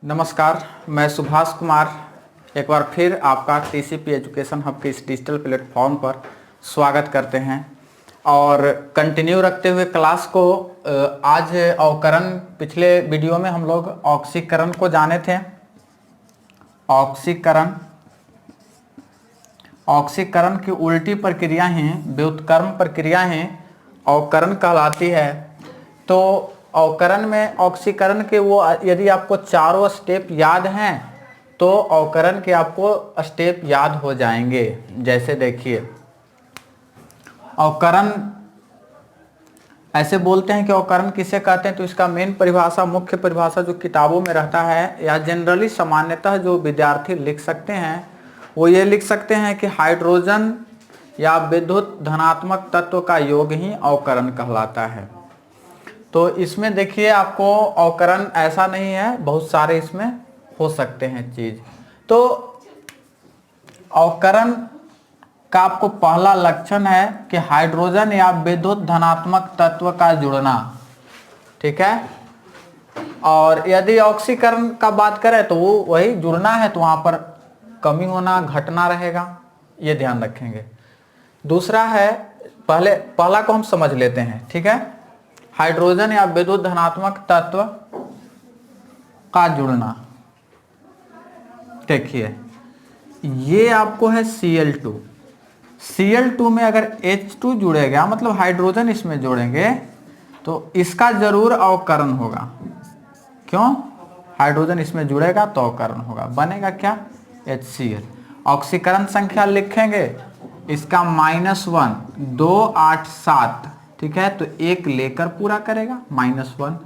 नमस्कार, मैं सुभाष कुमार एक बार फिर आपका टीसीपी एजुकेशन हब के इस डिजिटल प्लेटफॉर्म पर स्वागत करते हैं और कंटिन्यू रखते हुए क्लास को आज अवकरण पिछले वीडियो में हम लोग ऑक्सीकरण को जाने थे। ऑक्सीकरण की उल्टी प्रक्रिया ही व्युत्क्रम प्रक्रिया ही अवकरण कहलाती है। तो अवकरण में ऑक्सीकरण के वो यदि आपको चारों स्टेप याद हैं तो अवकरण के आपको स्टेप याद हो जाएंगे। जैसे देखिए, अवकरण ऐसे बोलते हैं कि अवकरण किसे कहते हैं, तो इसका मेन परिभाषा, मुख्य परिभाषा जो किताबों में रहता है या जनरली सामान्यतः जो विद्यार्थी लिख सकते हैं वो ये लिख सकते हैं कि हाइड्रोजन या विद्युत धनात्मक तत्व का योग ही अवकरण कहलाता है। तो इसमें देखिए, आपको अवकरण ऐसा नहीं है, बहुत सारे इसमें हो सकते हैं चीज। तो अवकरण का आपको पहला लक्षण है कि हाइड्रोजन या विद्युत धनात्मक तत्व का जुड़ना, ठीक है। और यदि ऑक्सीकरण का बात करें तो वो वही जुड़ना है, तो वहां पर कमी होना, घटना रहेगा, ये ध्यान रखेंगे। दूसरा है, पहला को हम समझ लेते हैं, ठीक है। हाइड्रोजन या विद्युत धनात्मक तत्व का जुड़ना, देखिए ये आपको है Cl2। Cl2 में अगर H2 जुड़ेगा, मतलब हाइड्रोजन इसमें जोड़ेंगे, तो इसका जरूर अवकरण होगा। क्यों? हाइड्रोजन इसमें जुड़ेगा तो अवकरण होगा, बनेगा क्या? HCl। ऑक्सीकरण संख्या लिखेंगे, इसका -1 2 8 7, ठीक है। तो एक लेकर पूरा करेगा, -1,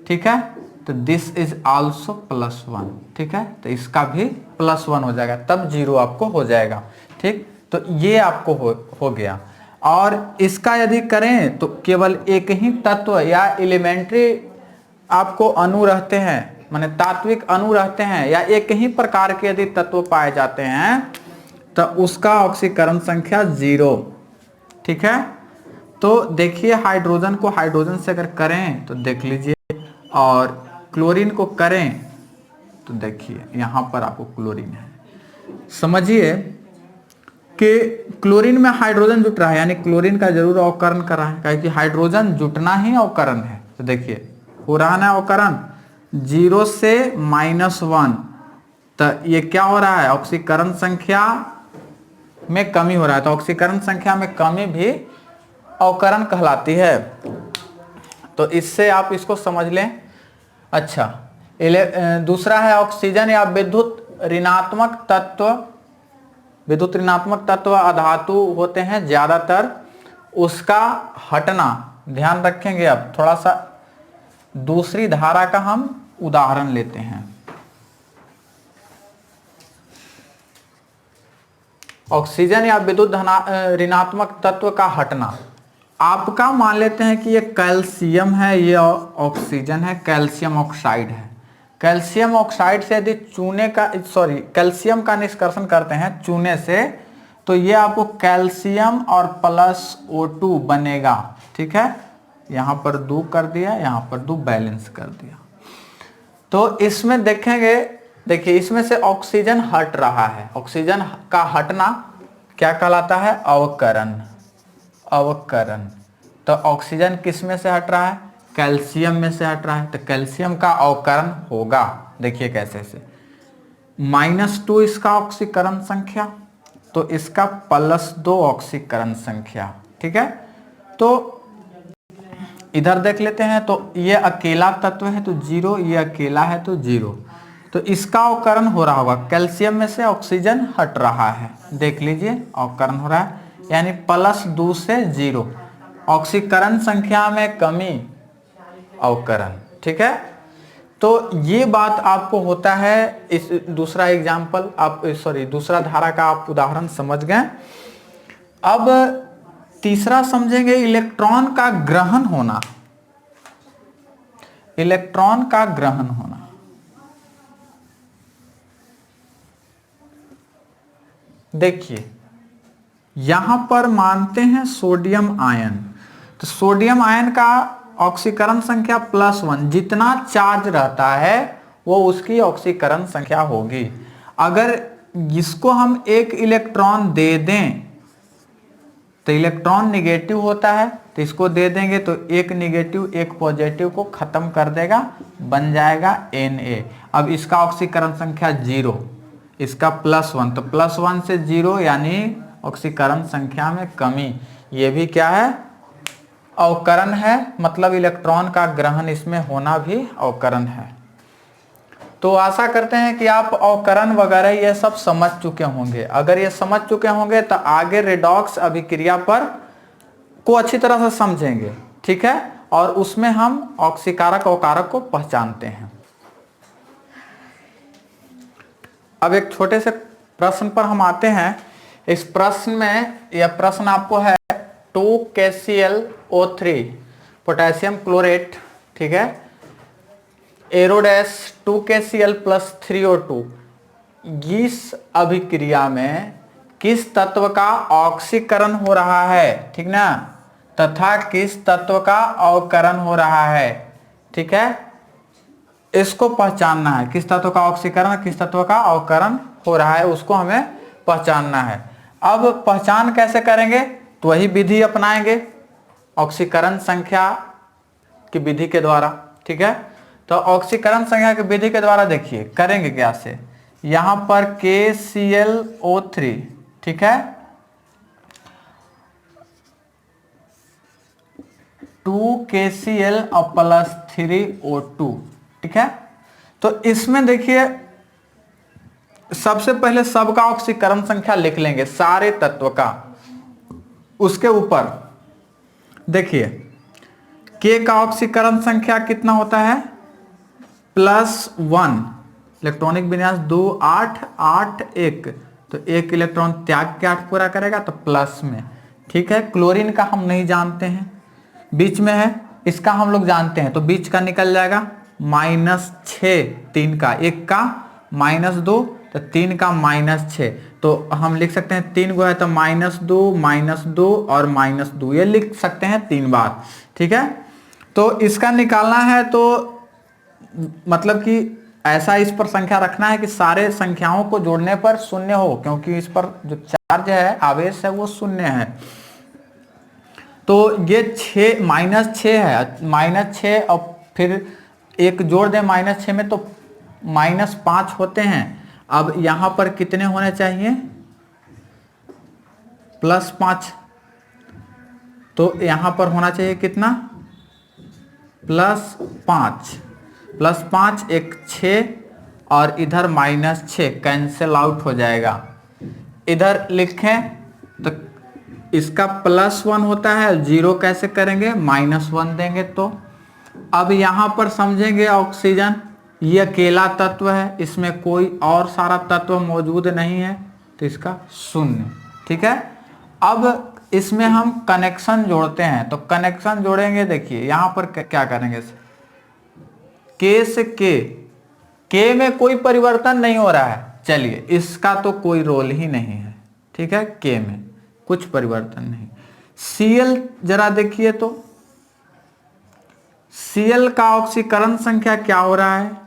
ठीक है। तो दिस इज आल्सो +1, ठीक है। तो इसका भी +1 हो जाएगा, तब 0 आपको हो जाएगा, ठीक। तो ये आपको हो गया। और इसका यदि करें तो केवल एक ही तत्व या एलिमेंट्री आपको अणु रहते हैं, माने तात्विक अणु रहते हैं, या एक ही प्रकार के यदि तत्व पाए जाते हैं तो उसका ऑक्सीकरण संख्या 0, ठीक है। तो देखिए, हाइड्रोजन को हाइड्रोजन से अगर करें तो देख लीजिए, और क्लोरीन को करें तो देखिए यहां पर आपको क्लोरीन है। समझिए कि क्लोरीन में हाइड्रोजन जुट रहा है, यानी क्लोरीन का जरूर अवकरण कर रहा है, क्योंकि हाइड्रोजन जुटना ही अवकरण है। तो देखिए हो रहा है अवकरण 0 से -1, तो ये क्या हो रहा है? ऑक्सीकरण संख्या में कमी हो रहा है। तो ऑक्सीकरण संख्या में कमी भी अवकरण कहलाती है। तो इससे आप इसको समझ लें। अच्छा, दूसरा है ऑक्सीजन या विद्युत ऋणात्मक तत्व। विद्युत ऋणात्मक तत्व अधातु होते हैं ज्यादातर, उसका हटना ध्यान रखेंगे। अब थोड़ा सा दूसरी धारा का हम उदाहरण लेते हैं। ऑक्सीजन या विद्युत ऋणात्मक तत्व का हटना, आपका मान लेते हैं कि ये कैल्शियम है, ये ऑक्सीजन है, कैल्शियम ऑक्साइड है। कैल्शियम ऑक्साइड से यदि कैल्शियम का निष्कर्षण करते हैं चूने से, तो ये आपको कैल्शियम और +O2 बनेगा, ठीक है। यहां पर 2 कर दिया, यहां पर 2 बैलेंस कर दिया। तो इसमें देखेंगे, देखिए इसमें से ऑक्सीजन हट रहा है। ऑक्सीजन का हटना क्या कहलाता है? अवकरण। अवकरण। तो ऑक्सीजन किस में से हट रहा है? कैल्शियम में से हट रहा है, तो कैल्शियम का अवकरण होगा। देखिए कैसे से, -2 इसका ऑक्सीकरण संख्या, तो इसका +2 ऑक्सीकरण संख्या, ठीक है। तो इधर देख लेते हैं, तो ये अकेला तत्व है तो 0, ये अकेला है तो 0। तो इसका अवकरण हो रहा होगा, कैल्शियम में से ऑक्सीजन हट रहा है, देख लीजिए अवकरण हो रहा है, यानी +2 से 0, ऑक्सीकरण संख्या में कमी, अवकरण, ठीक है। तो ये बात आपको होता है। इस दूसरा एग्जाम्पल आप दूसरा धारा का आप उदाहरण समझ गए। अब तीसरा समझेंगे, इलेक्ट्रॉन का ग्रहण होना। इलेक्ट्रॉन का ग्रहण होना, देखिए यहां पर मानते हैं सोडियम आयन, तो सोडियम आयन का ऑक्सीकरण संख्या +1, जितना चार्ज रहता है वो उसकी ऑक्सीकरण संख्या होगी। अगर इसको हम एक इलेक्ट्रॉन दे दें तो इलेक्ट्रॉन निगेटिव होता है, तो इसको दे देंगे तो एक निगेटिव एक पॉजिटिव को खत्म कर देगा, बन जाएगा Na। अब इसका ऑक्सीकरण संख्या 0, इसका +1, तो +1 से 0 यानी ऑक्सीकरण संख्या में कमी। ये भी क्या है? अवकरण है, मतलब इलेक्ट्रॉन का ग्रहण इसमें होना भी अवकरण है। तो आशा करते हैं कि आप अवकरण वगैरह ये सब समझ चुके होंगे। अगर ये समझ चुके होंगे तो आगे रेडॉक्स अभिक्रिया पर को अच्छी तरह से समझेंगे, ठीक है, और उसमें हम ऑक्सीकारक अवकारक को पहचानते हैं। अब एक छोटे से प्रश्न पर हम आते हैं। इस प्रश्न में यह प्रश्न आपको है 2KClO3 पोटेशियम क्लोरेट, ठीक है, एरोडेस 2KCl + 3O2 इस अभिक्रिया में किस तत्व का ऑक्सीकरण हो रहा है, ठीक ना, तथा किस तत्व का अवकरण हो रहा है, ठीक है, इसको पहचानना है। किस तत्व का ऑक्सीकरण किस तत्व का अवकरण हो रहा है उसको हमें पहचानना है। अब पहचान कैसे करेंगे? तो वही विधि अपनाएंगे, ऑक्सीकरण संख्या की विधि के द्वारा, ठीक है। तो ऑक्सीकरण संख्या की विधि के द्वारा देखिए करेंगे क्या से, यहां पर KClO3, ठीक है, 2KCl + 3O2, ठीक है। तो इसमें देखिए सबसे पहले सबका ऑक्सीकरण संख्या लिख लेंगे, सारे तत्व का। उसके ऊपर देखिए K का ऑक्सीकरण संख्या कितना होता है? +1, इलेक्ट्रॉनिक विन्यास 2 8 8 1, तो एक इलेक्ट्रॉन त्याग के 8 पूरा करेगा तो प्लस में, ठीक है। क्लोरीन का हम नहीं जानते हैं, बीच में है, इसका हम लोग जानते हैं, तो बीच का निकल जाएगा -6, 3 का, 1 का -2, तो 3 का -6, तो हम लिख सकते हैं 3 गो है तो -2 और -2 ये लिख सकते हैं 3 बार, ठीक है। तो इसका निकालना है तो मतलब कि ऐसा इस पर संख्या रखना है कि सारे संख्याओं को जोड़ने पर शून्य हो, क्योंकि इस पर जो चार्ज है, आवेश है, वो शून्य है। तो ये -6 है, -6 और फिर एक जोड़ दें -6 में तो -5 होते हैं। अब यहां पर कितने होने चाहिए? +5, तो यहां पर होना चाहिए कितना? +5, +5 एक 6 और इधर -6 कैंसिल आउट हो जाएगा। इधर लिखें तो इसका +1 होता है, 0 कैसे करेंगे? -1 देंगे। तो अब यहां पर समझेंगे ऑक्सीजन ये अकेला तत्व है, इसमें कोई और सारा तत्व मौजूद नहीं है, तो इसका 0, ठीक है। अब इसमें हम कनेक्शन जोड़ते हैं, तो कनेक्शन जोड़ेंगे, देखिए यहां पर क्या करेंगे, K से K में कोई परिवर्तन नहीं हो रहा है, चलिए इसका तो कोई रोल ही नहीं है, ठीक है, K में कुछ परिवर्तन नहीं। Cl जरा देखिए तो Cl का ऑक्सीकरण संख्या क्या हो रहा है?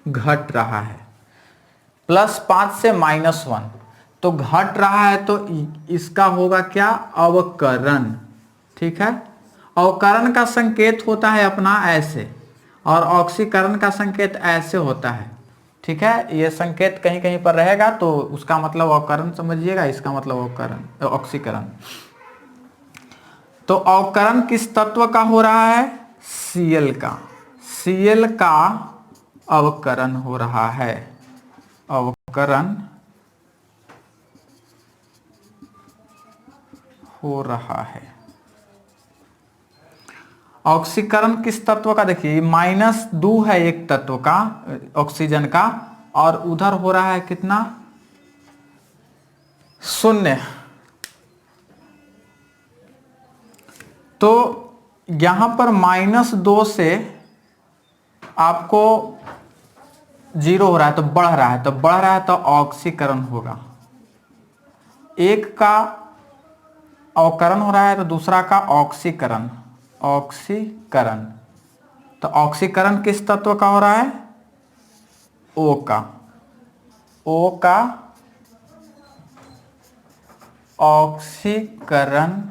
घट रहा है, +5 से -1, तो घट रहा है, तो इसका होगा क्या? अवकरण, ठीक है। अवकरण का संकेत होता है अपना ऐसे, और ऑक्सीकरण का संकेत ऐसे होता है, ठीक है। ये संकेत कहीं कहीं पर रहेगा तो उसका मतलब अवकरण समझिएगा, इसका मतलब अवकरण ऑक्सीकरण। तो अवकरण किस तत्व का हो रहा है? Cl का, Cl का अवकरण हो रहा है, अवकरण हो रहा है। ऑक्सीकरण किस तत्व का? देखिए -2 है एक तत्व का, ऑक्सीजन का, और उधर हो रहा है कितना? 0। तो यहां पर -2 से आपको 0 हो रहा है, तो बढ़ रहा है, तो ऑक्सीकरण होगा। एक का अवकरण हो रहा है तो दूसरा का ऑक्सीकरण, तो ऑक्सीकरण किस तत्व का हो रहा है? ओ का ऑक्सीकरण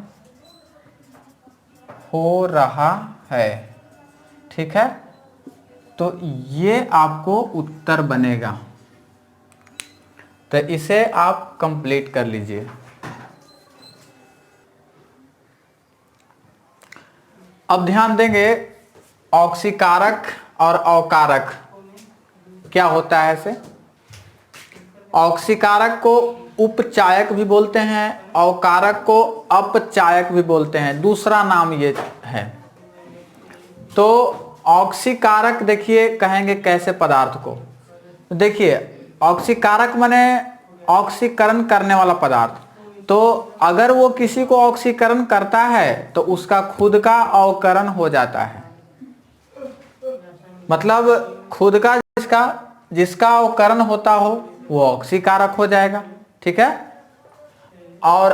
हो रहा है, ठीक है। तो ये आपको उत्तर बनेगा, तो इसे आप कंप्लीट कर लीजिए। अब ध्यान देंगे ऑक्सीकारक और अवकारक क्या होता है। ऐसे ऑक्सीकारक को उपचायक भी बोलते हैं, अवकारक को अपचायक भी बोलते हैं, दूसरा नाम ये है। तो ऑक्सीकारक देखिए कहेंगे कैसे पदार्थ को, देखिए ऑक्सीकारक माने ऑक्सीकरण करने वाला पदार्थ। तो अगर वो किसी को ऑक्सीकरण करता है तो उसका खुद का अवकरण हो जाता है, मतलब खुद का जिसका अवकरण होता हो वो ऑक्सीकारक हो जाएगा, ठीक है। और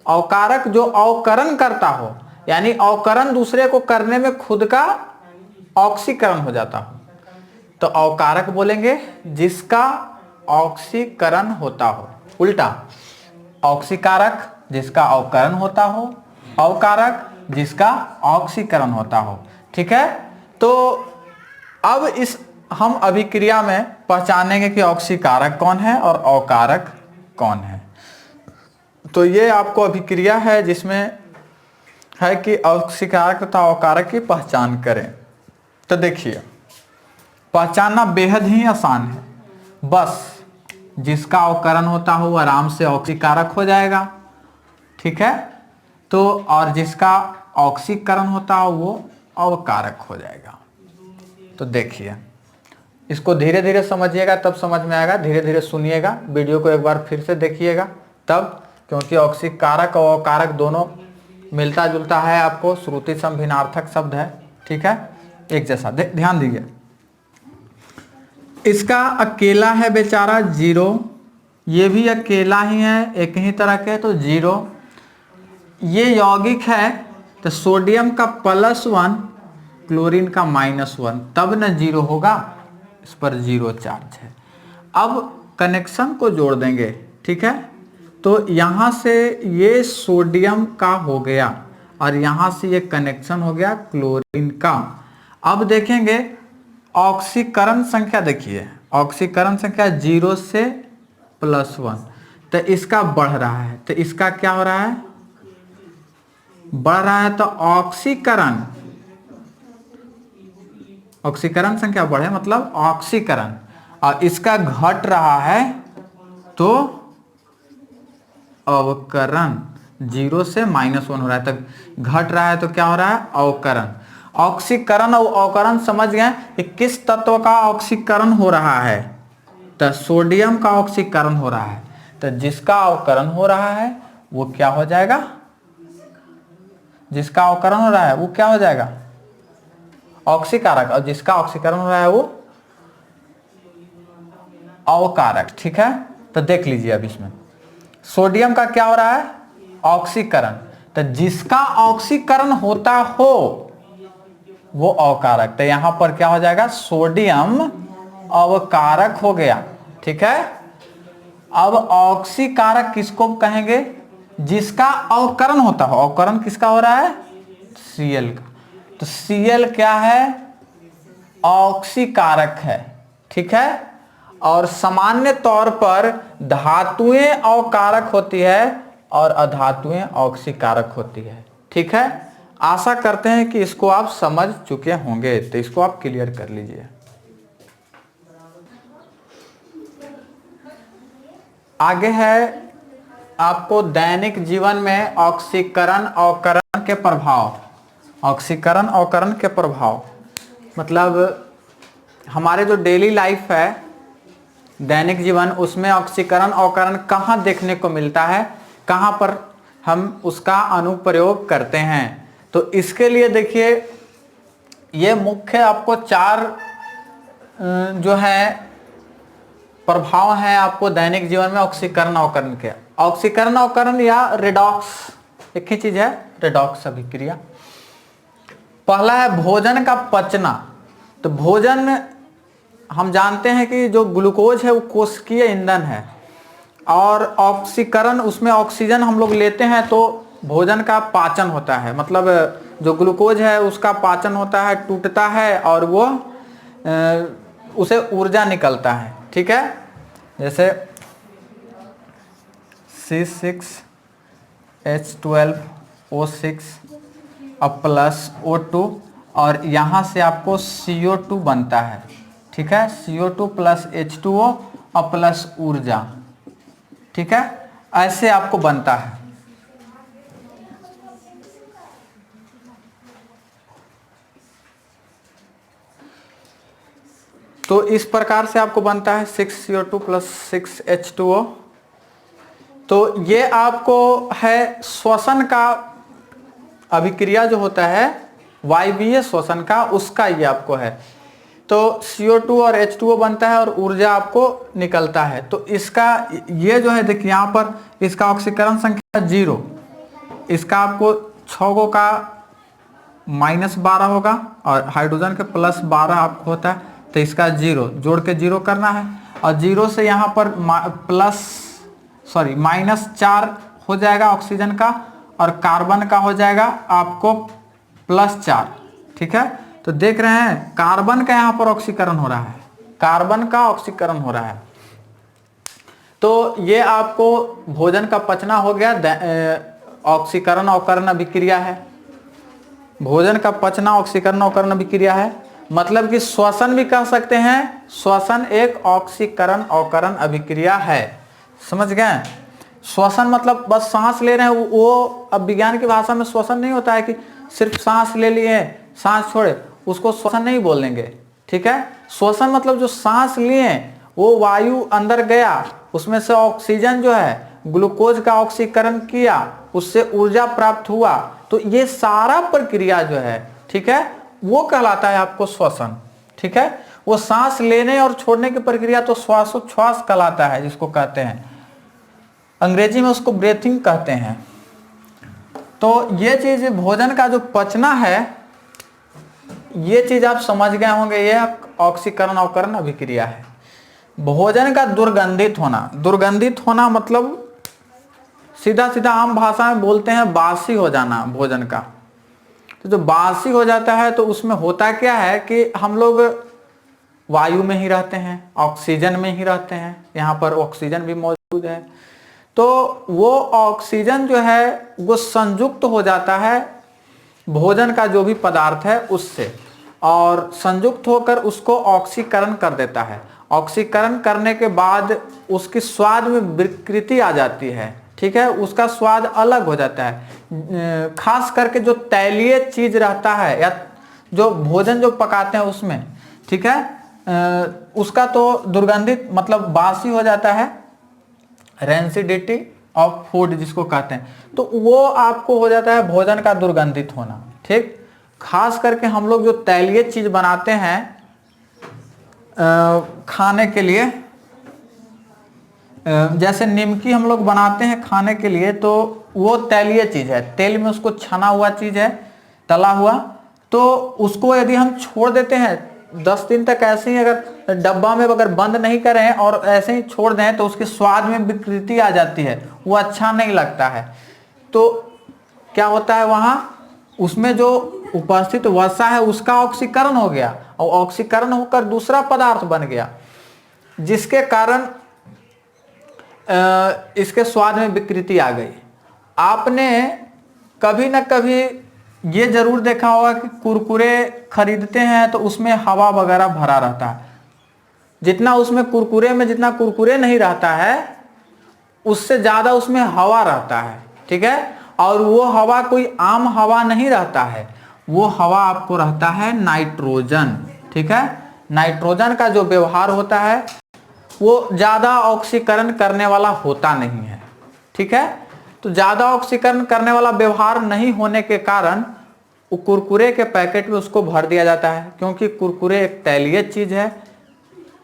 अवकारक जो अवकरण करता हो, यानी अवकरण दूसरे को करने में खुद का ऑक्सीकरण हो जाता हो, तो अवकारक बोलेंगे जिसका ऑक्सीकरण होता हो। उल्टा ऑक्सीकारक जिसका अवकरण होता हो, अवकारक जिसका ऑक्सीकरण होता हो, ठीक है। तो अब हम अभिक्रिया में पहचानेंगे कि ऑक्सीकारक कौन है और अवकारक कौन है। तो ये आपको अभिक्रिया है जिसमें है कि ऑक्सीकारक तथा अवकारक की पहचान करें। तो देखिए पहचानना बेहद ही आसान है, बस जिसका अवकरण होता हो वो आराम से ऑक्सीकारक हो जाएगा, ठीक है। तो और जिसका ऑक्सीकरण होता हो वो अवकारक हो जाएगा। तो देखिए इसको धीरे धीरे समझिएगा तब समझ में आएगा, धीरे धीरे सुनिएगा, वीडियो को एक बार फिर से देखिएगा तब, क्योंकि ऑक्सीकारक और अवकारक दोनों मिलता जुलता है, आपको श्रुति सम भिन्नार्थक शब्द है, ठीक है, एक जैसा। ध्यान दीजिए इसका अकेला है बेचारा जीरो, ये भी अकेला ही है एक ही तरह के, तो जीरो। ये यौगिक है तो सोडियम का +1 क्लोरीन का -1, तब न जीरो होगा, इस पर जीरो चार्ज है। अब कनेक्शन को जोड़ देंगे, ठीक है। तो यहाँ से ये सोडियम का हो गया और यहाँ से ये कनेक्शन हो गया क्लोरीन का। अब देखेंगे ऑक्सीकरण संख्या, देखिए ऑक्सीकरण संख्या 0 से +1, तो इसका बढ़ रहा है, तो इसका क्या हो रहा है, बढ़ रहा है। तो ऑक्सीकरण संख्या बढ़े मतलब ऑक्सीकरण, और इसका घट रहा है तो अवकरण, 0 से -1 हो रहा है, तो घट रहा है तो क्या हो रहा है, अवकरण। ऑक्सीकरण और अवकरण समझ गए कि किस तत्व का ऑक्सीकरण हो रहा है, तो सोडियम का ऑक्सीकरण हो रहा है, तो जिसका अवकरण हो रहा है वो क्या हो जाएगा, जिसका अवकरण हो रहा है वो क्या हो जाएगा, ऑक्सीकारक, और जिसका ऑक्सीकरण हो रहा है वो अवकारक, ठीक है। तो देख लीजिए अब इसमें सोडियम का क्या हो रहा है, ऑक्सीकरण, तो जिसका ऑक्सीकरण होता हो वो अवकारक, तो यहां पर क्या हो जाएगा, सोडियम अवकारक हो गया, ठीक है। अब ऑक्सीकारक किसको कहेंगे, जिसका अवकरण होता हो, अवकरण किसका हो रहा है, Cl का, तो Cl क्या है, ऑक्सीकारक है, ठीक है। और सामान्य तौर पर धातुएं अवकारक होती है और अधातुएं ऑक्सीकारक होती है, ठीक है। आशा करते हैं कि इसको आप समझ चुके होंगे, तो इसको आप क्लियर कर लीजिए। आगे है आपको दैनिक जीवन में ऑक्सीकरण अवकरण के प्रभाव, ऑक्सीकरण अवकरण के प्रभाव मतलब हमारे जो डेली लाइफ है, दैनिक जीवन, उसमें ऑक्सीकरण अवकरण कहाँ देखने को मिलता है, कहाँ पर हम उसका अनुप्रयोग करते हैं। तो इसके लिए देखिए ये मुख्य आपको 4 जो है प्रभाव हैं आपको दैनिक जीवन में ऑक्सीकरण अवकरण के। ऑक्सीकरण अवकरण या रेडॉक्स एक ही चीज है, रेडॉक्स अभिक्रिया। पहला है भोजन का पचना, तो भोजन हम जानते हैं कि जो ग्लूकोज है वो कोशिकीय ईंधन है, और ऑक्सीकरण, उसमें ऑक्सीजन हम लोग लेते हैं तो भोजन का पाचन होता है, मतलब जो ग्लूकोज है उसका पाचन होता है, टूटता है और वो उसे ऊर्जा निकलता है। ठीक है, जैसे C6H12O6 अब प्लस O2, और यहाँ से आपको CO2 बनता है। ठीक है, CO2 प्लस H2O और प्लस ऊर्जा। ठीक है, ऐसे आपको बनता है। तो इस प्रकार से आपको बनता है 6CO2 प्लस 6H2O। तो ये आपको है श्वसन का अभिक्रिया जो होता है वायवीय श्वसन का, उसका ये आपको है। तो CO2 और H2O बनता है और ऊर्जा आपको निकलता है। तो इसका ये जो है देखिए यहाँ पर इसका ऑक्सीकरण संख्या 0, इसका आपको 6 का -12 होगा और हाइड्रोजन के +12 आपको होता है, तो इसका 0 जोड़ के 0 करना है, और 0 से यहाँ पर -4 हो जाएगा ऑक्सीजन का, और कार्बन का हो जाएगा आपको +4। ठीक है, तो देख रहे हैं कार्बन का यहाँ पर ऑक्सीकरण हो रहा है, कार्बन का ऑक्सीकरण हो रहा है। तो ये आपको भोजन का पचना हो गया, ऑक्सीकरण अवकरण अभिक्रिया है। भोजन का पचना ऑक्सीकरण अवकरण अभिक्रिया है, मतलब कि श्वसन भी कह सकते हैं, श्वसन एक ऑक्सीकरण अवकरण अभिक्रिया है। समझ गए? श्वसन मतलब बस सांस ले रहे हैं, वो अब विज्ञान की भाषा में श्वसन नहीं होता है कि सिर्फ सांस ले लिए सांस छोड़े, उसको श्वसन नहीं बोलेंगे। ठीक है, श्वसन मतलब जो सांस लिए वो वायु अंदर गया, उसमें से ऑक्सीजन जो है ग्लूकोज का ऑक्सीकरण किया, उससे ऊर्जा प्राप्त हुआ, तो ये सारा प्रक्रिया जो है, ठीक है, वो कहलाता है आपको श्वसन। ठीक है, वो सांस लेने और छोड़ने की प्रक्रिया तो श्वासोच्छ्वास कहलाता है, जिसको कहते हैं अंग्रेजी में उसको ब्रीथिंग कहते हैं। तो ये चीज भोजन का जो पचना है, ये चीज आप समझ गए होंगे, ये ऑक्सीकरण अवकरण अभिक्रिया है। भोजन का दुर्गंधित होना, दुर्गंधित होना मतलब सीधा सीधा आम भाषा में बोलते हैं बासी हो जाना भोजन का। तो जो बासी हो जाता है तो उसमें होता क्या है कि हम लोग वायु में ही रहते हैं, ऑक्सीजन में ही रहते हैं, यहाँ पर ऑक्सीजन भी मौजूद है, तो वो ऑक्सीजन जो है वो संयुक्त हो जाता है भोजन का जो भी पदार्थ है उससे, और संयुक्त होकर उसको ऑक्सीकरण कर देता है। ऑक्सीकरण करने के बाद उसकी स्वाद में विकृति आ जाती है। ठीक है, उसका स्वाद अलग हो जाता है, खास करके जो तैलीय चीज रहता है या जो भोजन जो पकाते हैं उसमें, ठीक है, उसका तो दुर्गंधित मतलब बासी हो जाता है, रेंसिडिटी ऑफ फूड जिसको कहते हैं, तो वो आपको हो जाता है भोजन का दुर्गंधित होना। ठीक, खास करके हम लोग जो तैलीय चीज बनाते हैं खाने के लिए, जैसे निमकी हम लोग बनाते हैं खाने के लिए, तो वो तैलीय चीज है, तेल में उसको छना हुआ चीज है, तला हुआ, तो उसको यदि हम छोड़ देते हैं 10 दिन तक ऐसे ही, अगर डब्बा में अगर बंद नहीं करें और ऐसे ही छोड़ दें तो उसके स्वाद में विकृति आ जाती है, वो अच्छा नहीं लगता है। तो क्या होता है, वहां उसमें जो उपस्थित वसा है उसका ऑक्सीकरण हो गया, और ऑक्सीकरण होकर दूसरा पदार्थ बन गया, जिसके कारण इसके स्वाद में विकृति आ गई। आपने कभी ना कभी ये जरूर देखा होगा कि कुरकुरे खरीदते हैं तो उसमें हवा वगैरह भरा रहता है, जितना उसमें कुरकुरे में जितना कुरकुरे नहीं रहता है उससे ज्यादा उसमें हवा रहता है। ठीक है, और वो हवा कोई आम हवा नहीं रहता है, वो हवा आपको रहता है नाइट्रोजन। ठीक है, नाइट्रोजन का जो व्यवहार होता है वो ज्यादा ऑक्सीकरण करने वाला होता नहीं है। ठीक है, तो ज्यादा ऑक्सीकरण करने वाला व्यवहार नहीं होने के कारण वो कुरकुरे के पैकेट में उसको भर दिया जाता है, क्योंकि कुरकुरे एक तैलीय चीज है।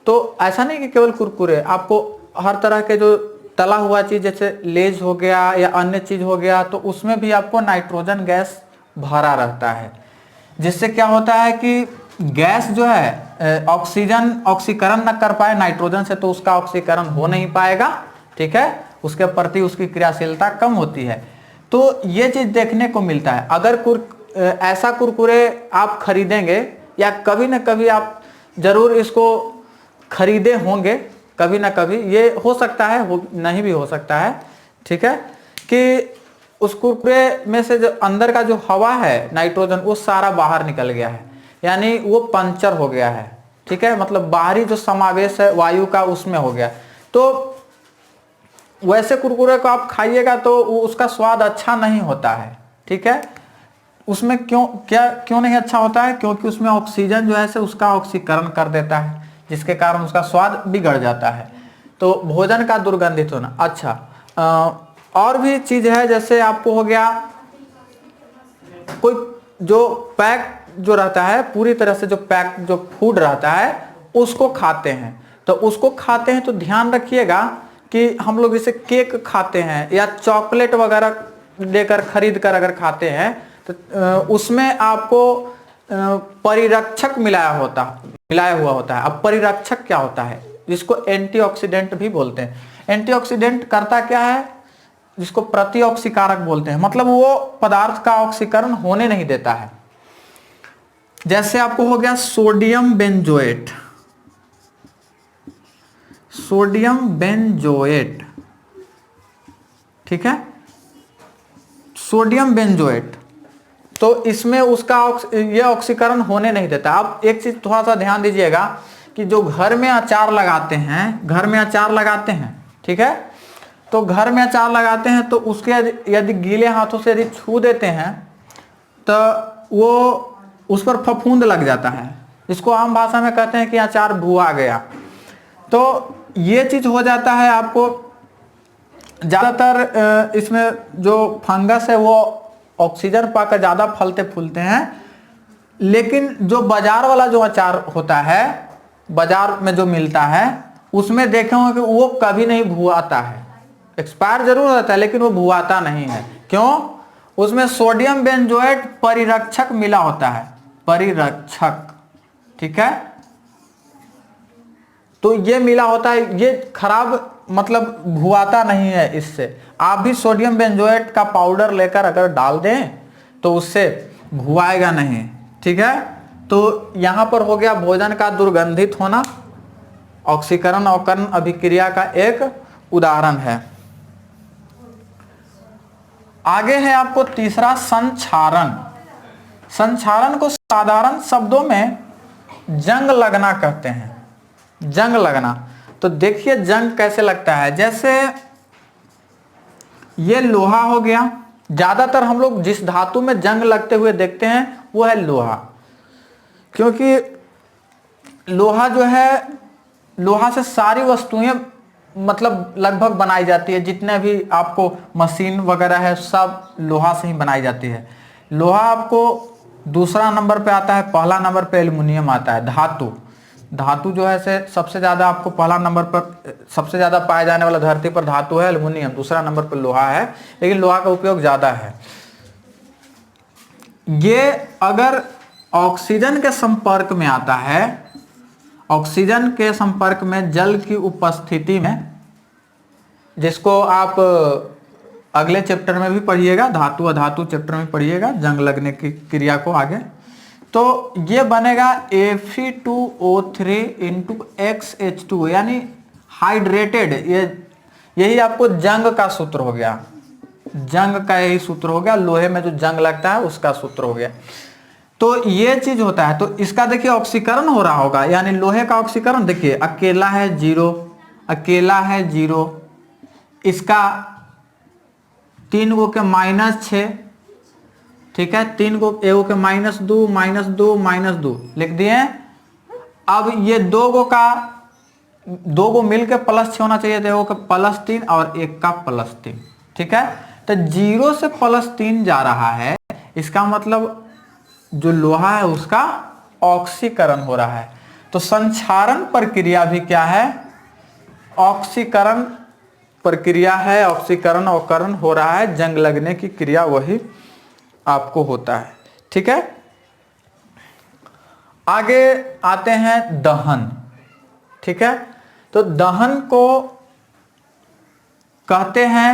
तो ऐसा नहीं कि केवल कुरकुरे, आपको हर तरह के जो तला हुआ चीज जैसे लेज हो गया या अन्य चीज हो गया, तो उसमें भी आपको नाइट्रोजन गैस भरा रहता है, जिससे क्या होता है कि गैस जो है ऑक्सीजन ऑक्सीकरण न कर पाए नाइट्रोजन से, तो उसका ऑक्सीकरण हो नहीं पाएगा, ठीक है, उसके प्रति उसकी क्रियाशीलता कम होती है। तो ये चीज देखने को मिलता है। अगर ऐसा कुरकुरे आप खरीदेंगे या कभी ना कभी आप जरूर इसको खरीदे होंगे, कभी ना कभी, ये हो सकता है, हो नहीं भी हो सकता है, ठीक है, कि उस कुरकुरे में से जो अंदर का जो हवा है नाइट्रोजन वो सारा बाहर निकल गया है, यानी वो पंचर हो गया है, ठीक है, मतलब बाहरी जो समावेश है वायु का उसमें हो गया। तो वैसे कुरकुरे को आप खाइएगा तो उसका स्वाद अच्छा नहीं होता है, ठीक है। उसमें क्यों नहीं अच्छा होता है? क्योंकि उसमें ऑक्सीजन जो है से उसका ऑक्सीकरण कर देता है, जिसके कारण उसका स्वाद बिगड़ जाता है। तो भोजन का दुर्गंधित होना। अच्छा, और भी चीज है, जैसे आपको हो गया कोई जो पैक जो रहता है, पूरी तरह से जो पैक जो फूड रहता है उसको खाते हैं, तो उसको खाते हैं तो ध्यान रखिएगा कि हम लोग जैसे केक खाते हैं या चॉकलेट वगैरह लेकर खरीद कर अगर खाते हैं तो उसमें आपको परिरक्षक मिलाया हुआ होता है। अब परिरक्षक क्या होता है? जिसको एंटीऑक्सीडेंट भी बोलते हैं। एंटीऑक्सीडेंट करता क्या है? जिसको प्रतिऑक्सीकारक बोलते हैं, मतलब वो पदार्थ का ऑक्सीकरण होने नहीं देता है। जैसे आपको हो गया सोडियम बेंजोएट, ठीक है, सोडियम बेंजोएट, तो इसमें उसका ये ऑक्सीकरण होने नहीं देता। आप एक चीज थोड़ा सा ध्यान दीजिएगा कि जो घर में अचार लगाते हैं, ठीक है, तो घर में अचार लगाते हैं तो उसके यदि गीले हाथों से यदि छू देते हैं तो वो उस पर फफूंद लग जाता है, इसको आम भाषा में कहते हैं कि अचार भुआ गया। तो ये चीज हो जाता है आपको। ज्यादातर इसमें जो फंगस है वो ऑक्सीजन पाकर ज्यादा फलते फूलते हैं, लेकिन जो बाजार वाला जो अचार होता है, बाजार में जो मिलता है, उसमें देखे होंगे कि वो कभी नहीं भुआता है। एक्सपायर जरूर होता है लेकिन वो भुआता नहीं है। क्यों? उसमें सोडियम बेंजोएट परिरक्षक मिला होता है, परिरक्षक, ठीक है, तो ये मिला होता है, ये खराब मतलब भुआता नहीं है। इससे आप भी सोडियम बेंजोएट का पाउडर लेकर अगर डाल दें तो उससे भुआएगा नहीं, ठीक है। तो यहां पर हो गया भोजन का दुर्गंधित होना, ऑक्सीकरण अवकरण अभिक्रिया का एक उदाहरण है। आगे है आपको तीसरा संक्षारण। संक्षारण को साधारण शब्दों में जंग लगना कहते हैं। जंग लगना, तो देखिए जंग कैसे लगता है। जैसे ये लोहा हो गया, ज्यादातर हम लोग जिस धातु में जंग लगते हुए देखते हैं वो है लोहा, क्योंकि लोहा जो है, लोहा से सारी वस्तुएं मतलब लगभग बनाई जाती है। जितने भी आपको मशीन वगैरह है सब लोहा से ही बनाई जाती है। लोहा आपको दूसरा नंबर पे आता है, पहला नंबर पे एल्युमिनियम आता है। धातु जो है से सबसे ज्यादा आपको पहला नंबर पर, सबसे ज्यादा पाया जाने वाला धरती पर धातु है एल्युमिनियम, दूसरा नंबर पर लोहा है, लेकिन लोहा का उपयोग ज्यादा है। ये अगर ऑक्सीजन के संपर्क में आता है, ऑक्सीजन के संपर्क में जल की उपस्थिति में, जिसको आप अगले चैप्टर में भी पढ़िएगा, धातु अधातु चैप्टर में पढ़िएगा जंग लगने की क्रिया को आगे, तो ये बनेगा Fe2O3 इंटू XH2, यानी हाइड्रेटेड। यही आपको जंग का सूत्र हो गया, जंग का यही सूत्र हो गया, लोहे में जो जंग लगता है उसका सूत्र हो गया। तो ये चीज होता है। तो इसका देखिए ऑक्सीकरण हो रहा होगा, यानी लोहे का ऑक्सीकरण देखिए अकेला है 0, अकेला है 0, इसका 3 गो के -6, ठीक है, 3 गो एगो के -2 -2 -2 लिख दिए। अब ये 2 गो मिल के +6 होना चाहिए, एगो के +3 और एक का +3, ठीक है। तो 0 से +3 जा रहा है, इसका मतलब जो लोहा है उसका ऑक्सीकरण हो रहा है। तो संक्षारण प्रक्रिया भी क्या है? ऑक्सीकरण प्रक्रिया है, ऑक्सीकरण अवकरण हो रहा है, जंग लगने की क्रिया वही आपको होता है, ठीक है। आगे आते हैं दहन। ठीक है, तो दहन को कहते हैं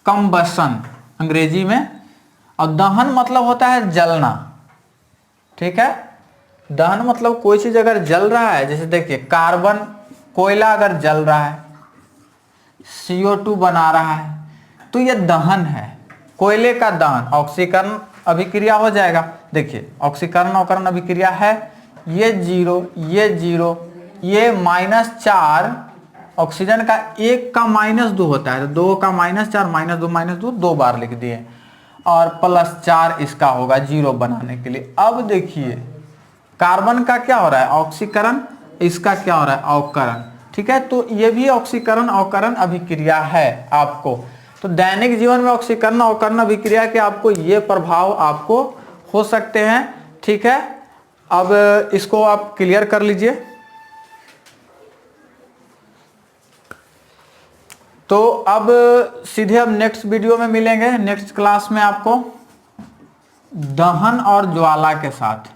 कंबसन अंग्रेजी में, और दहन मतलब होता है जलना। ठीक है, दहन मतलब कोई चीज अगर जल रहा है, जैसे देखिए कार्बन, कोयला अगर जल रहा है, CO2 बना रहा है, तो ये दहन है, कोयले का दहन। ऑक्सीकरण अभिक्रिया हो जाएगा, देखिए ऑक्सीकरण अवकरण अभिक्रिया है, ये जीरो, ये जीरो, ये -4, ऑक्सीजन का 1 का -2 होता है, तो 2 का -4, -2 2 बार लिख दिए, और +4 इसका होगा जीरो बनाने के लिए। अब देखिए कार्बन का क्या हो रहा है, ऑक्सीकरण, इसका क्या हो रहा है, अवकरण। ठीक है, तो ये भी ऑक्सीकरण अवकरण अभिक्रिया है आपको। तो दैनिक जीवन में ऑक्सीकरण अवकरण अभिक्रिया के आपको ये प्रभाव आपको हो सकते हैं। ठीक है, अब इसको आप क्लियर कर लीजिए। तो अब सीधे अब नेक्स्ट वीडियो में मिलेंगे, नेक्स्ट क्लास में आपको दहन और ज्वाला के साथ।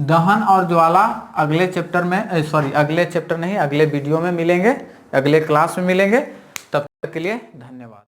दहन और ज्वाला अगले चैप्टर में, सॉरी अगले चैप्टर नहीं, अगले वीडियो में मिलेंगे, अगले क्लास में मिलेंगे। तब तक के लिए धन्यवाद।